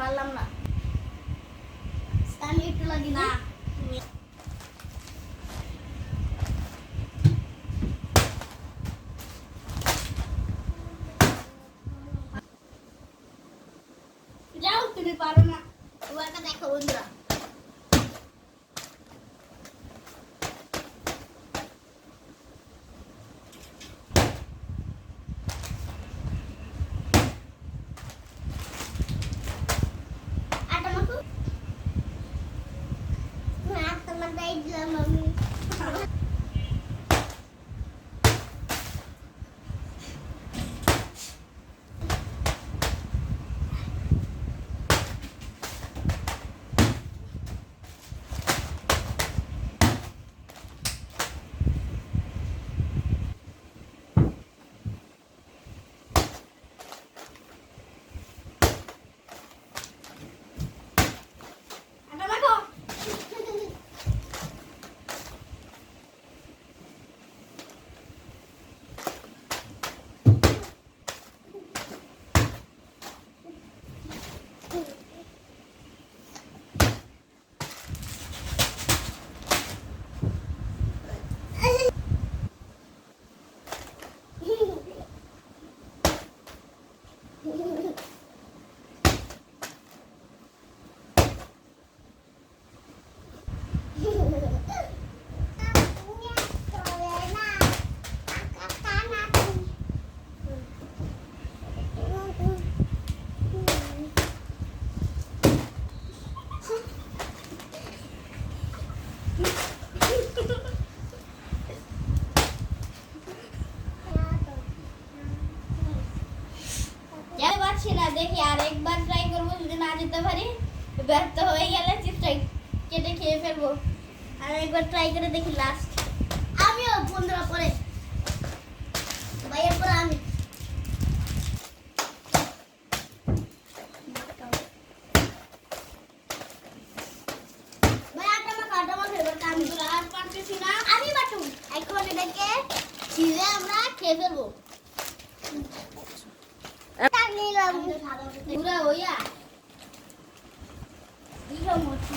পারলাম না। আমি একটু লাগি না। যাও, তুমি পারো না। ওটা দেখো বন্ধুরা। দেখি আর একবার ট্রাই করবো, যদি না যেতে পারি ব্যর্থ হয়ে গেলে চিপটা কেটে খেয়ে ফেলবো। আর একবার ট্রাই করে দেখি লাস্ট। আমিও 15 পরে ভাইয়ের পরে আমি। ভাই আটা মাখা এবার আমি তো আর পারতেছি না। আমি বাটু এখন এটাকে ছিঁড়ে আমরা খেয়ে ফেলবো। পুরা হইয়া দিলো মতি।